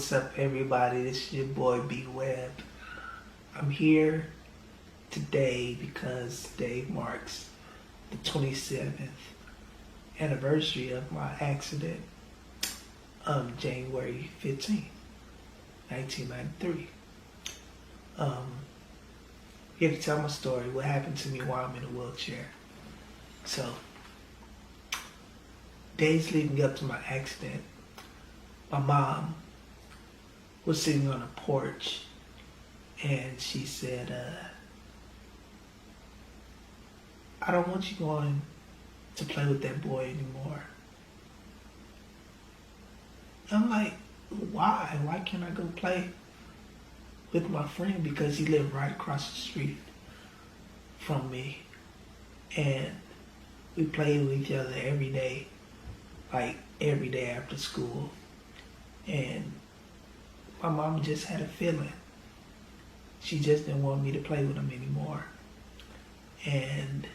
What's up, everybody? This is your boy B Webb. I'm here today because today marks the 27th anniversary of my accident of January 15th, 1993. Here to tell my story, what happened to me while I'm in a wheelchair. So, days leading up to my accident, my mom was sitting on a porch and she said, I don't want you going to play with that boy anymore. I'm like, why? Why can't I go play with my friend? Because he lived right across the street from me. And we played with each other every day, like every day after school. And my mom just had a feeling. She just didn't want me to play with him anymore. And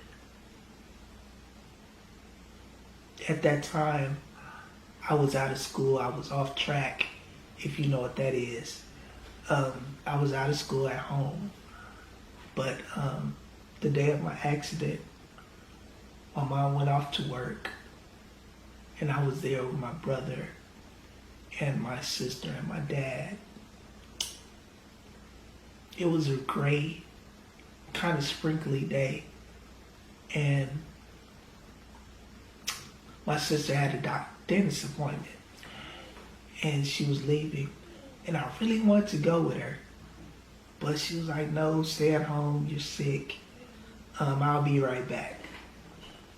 at that time, I was out of school. I was off track, if you know what that is. I was out of school at home. But the day of my accident, my mom went off to work. And I was there with my brother and my sister and my dad. It was a gray, kind of sprinkly day. And my sister had a dentist appointment. And she was leaving. And I really wanted to go with her. But she was like, no, stay at home, you're sick. I'll be right back.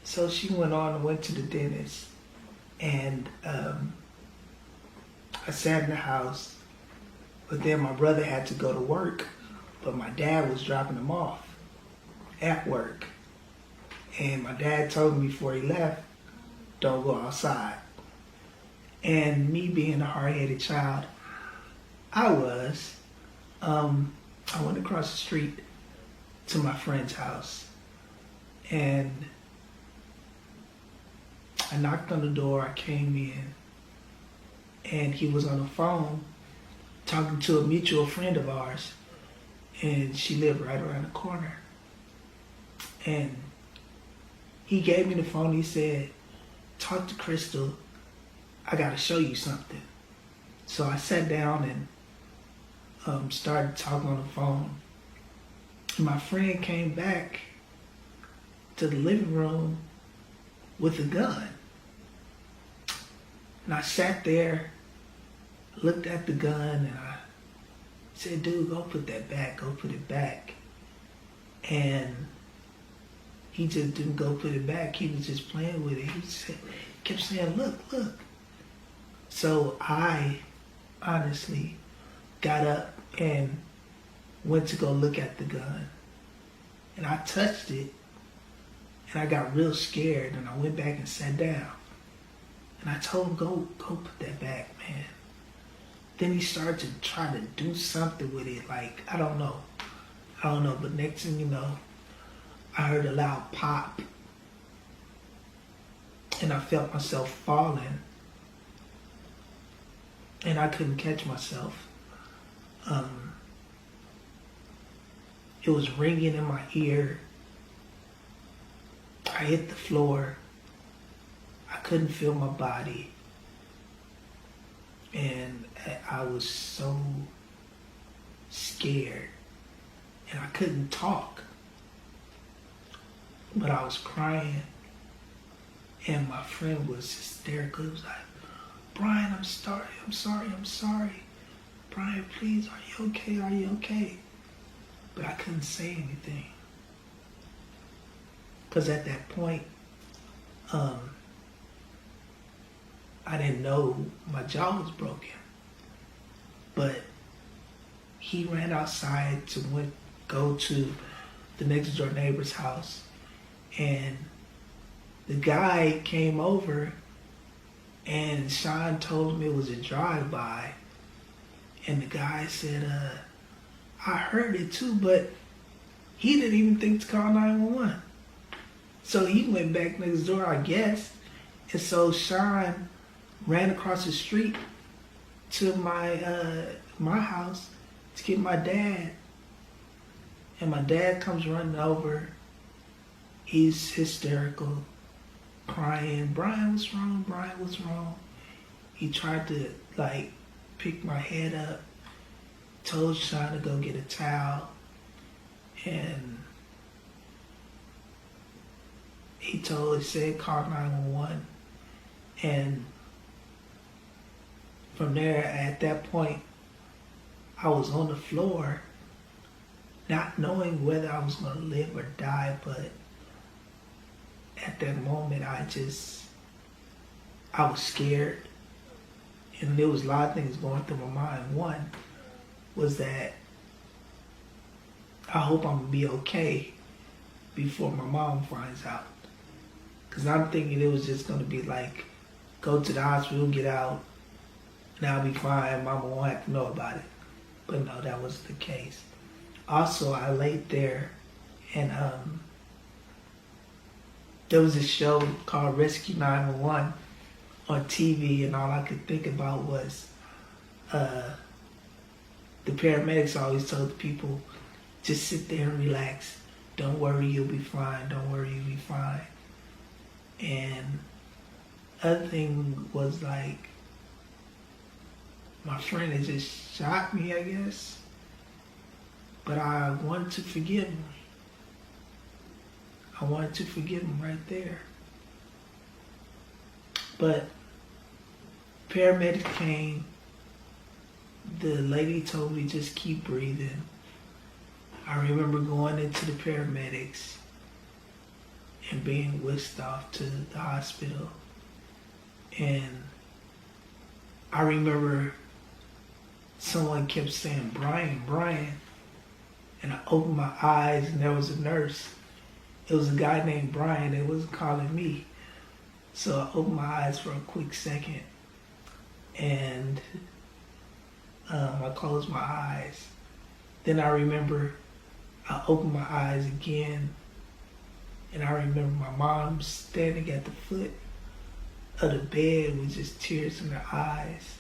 So she went on and went to the dentist. And I sat in the house, but then my brother had to go to work, but my dad was dropping him off at work. And my dad told me before he left, don't go outside. And me being a hard-headed child, I was. I went across the street to my friend's house, and I knocked on the door, I came in, and he was on the phone talking to a mutual friend of ours, and she lived right around the corner. And he gave me the phone, he said, talk to Crystal, I gotta show you something. So I sat down and started talking on the phone. And my friend came back to the living room with a gun. And I sat there, looked at the gun, and I said, dude, go put that back, go put it back. And he just didn't go put it back, he was just playing with it. He kept saying, look, look. So I honestly got up and went to go look at the gun. And I touched it, and I got real scared, and I went back and sat down. And I told him, go put that back, man. Then he started to try to do something with it, like, I don't know. But next thing you know, I heard a loud pop. And I felt myself falling. And I couldn't catch myself. It was ringing in my ear. I hit the floor. I couldn't feel my body. And I was so scared. And I couldn't talk. But I was crying. And my friend was hysterical. He was like, Brian, I'm sorry. Brian, please, are you okay? But I couldn't say anything. Because at that point, I didn't know my jaw was broken. But he ran outside to go to the next door neighbor's house. And the guy came over, and Sean told me it was a drive-by. And the guy said, I heard it too, but he didn't even think to call 911. So he went back next door, I guess. And so Sean ran across the street to my house to get my dad. And my dad comes running over. He's hysterical, crying. Brian, what's wrong? Brian, what's wrong? He tried to pick my head up, told Sean to go get a towel, and he said call 911. And from there, at that point, I was on the floor, not knowing whether I was going to live or die, but at that moment, I was scared. And there was a lot of things going through my mind. One was that I hope I'm going to be okay before my mom finds out. Because I'm thinking it was just going to be go to the hospital, get out, and I'll be fine. Mama won't have to know about it. But no, that wasn't the case. Also, I laid there, and there was a show called Rescue 911 on TV, and all I could think about was the paramedics always told the people, just sit there and relax. Don't worry, you'll be fine. Don't worry, you'll be fine. And other thing was my friend had just shot me, I guess. But I wanted to forgive him. I wanted to forgive him right there. But paramedics came. The lady told me just keep breathing. I remember going into the paramedics and being whisked off to the hospital. And I remember someone kept saying, Brian, Brian. And I opened my eyes and there was a nurse. It was a guy named Brian that wasn't calling me. So I opened my eyes for a quick second. And I closed my eyes. Then I remember I opened my eyes again. And I remember my mom standing at the foot of the bed with just tears in her eyes.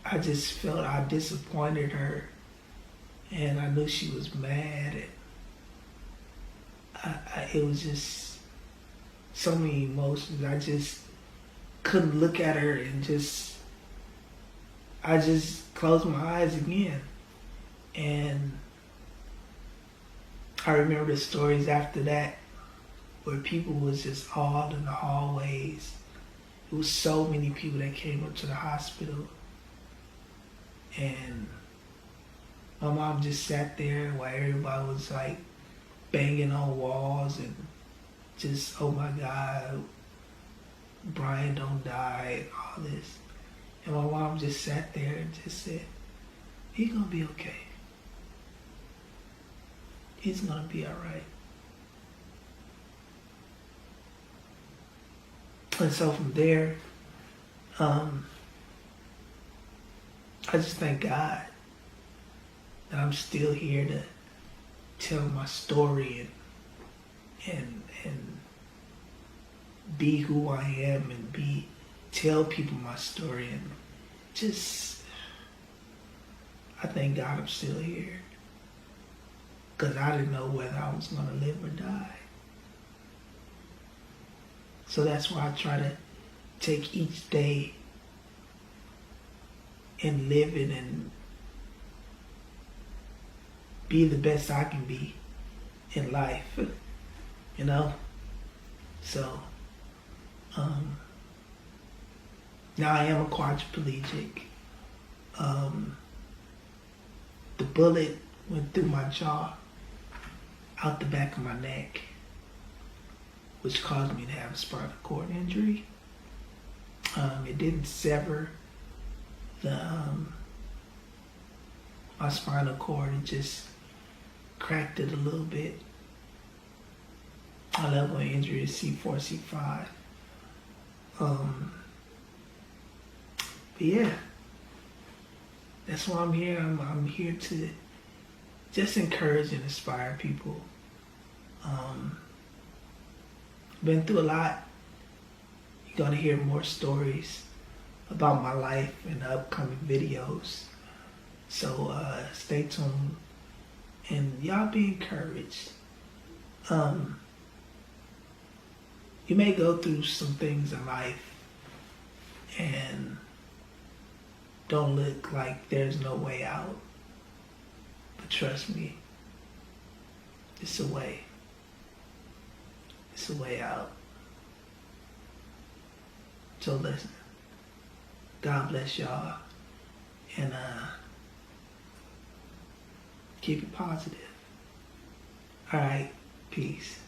I just felt I disappointed her, and I knew she was mad. And it was just so many emotions. I just couldn't look at her and I just closed my eyes again. And I remember the stories after that where people was just all in the hallways. It was so many people that came up to the hospital. And my mom just sat there while everybody was banging on walls and just, oh my God, Brian don't die and all this. And my mom just sat there and just said, he's gonna be okay. He's gonna be all right. And so from there, I just thank God that I'm still here to tell my story and be who I am and tell people my story, and just I thank God I'm still here, because I didn't know whether I was going to live or die. So that's why I try to take each day and live it and be the best I can be in life, you know? So, now I am a quadriplegic. The bullet went through my jaw, out the back of my neck, which caused me to have a spinal cord injury. It didn't sever my spinal cord, it just cracked it a little bit. My level of injury is C4, C5. But yeah, that's why I'm here. I'm here to just encourage and inspire people. Been through a lot. You're gonna hear more stories about my life in the upcoming videos. So stay tuned and y'all be encouraged. You may go through some things in life and don't look like there's no way out. But trust me, it's a way. It's a way out. So listen, God bless y'all, and keep it positive. All right, peace.